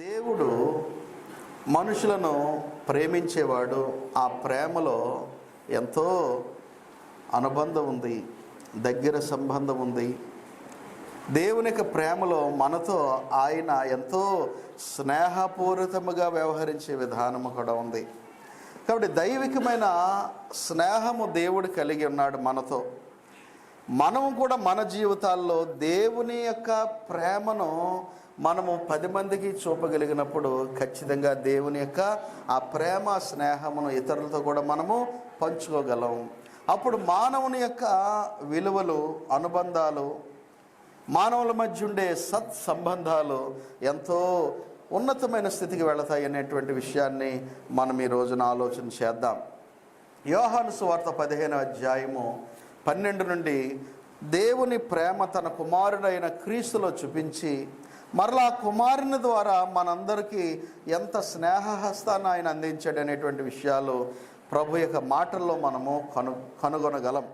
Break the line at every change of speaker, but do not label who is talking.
దేవుడు మనుషులను ప్రేమించేవాడు. ఆ ప్రేమలో ఎంతో అనుబంధం ఉంది, దగ్గర సంబంధం ఉంది. దేవుని యొక్క ప్రేమలో మనతో ఆయన ఎంతో స్నేహపూరితముగా వ్యవహరించే విధానము కూడా ఉంది. కాబట్టి దైవికమైన స్నేహము దేవుడు కలిగి ఉన్నాడు మనతో. మనము కూడా మన జీవితాల్లో దేవుని యొక్క ప్రేమను మనము 10 మందికి చూపగలిగినప్పుడు ఖచ్చితంగా దేవుని యొక్క ఆ ప్రేమ స్నేహమును ఇతరులతో కూడా మనము పంచుకోగలం. అప్పుడు మానవుని యొక్క విలువలు, అనుబంధాలు, మానవుల మధ్య ఉండే సత్ సంబంధాలు ఎంతో ఉన్నతమైన స్థితికి వెళతాయి అనేటువంటి విషయాన్ని మనం ఈ రోజున ఆలోచన చేద్దాం. యోహాను సువార్త 15వ అధ్యాయము 12 నుండి దేవుని ప్రేమ తన కుమారుడైన క్రీస్తులో చూపించి మరలా కుమారుని ద్వారా మనందరికీ ఎంత స్నేహహస్తాన్ని ఆయన అందించాడు అనేటువంటి విషయాలు ప్రభు యొక్క మాటల్లో మనము కనుగొనగలం.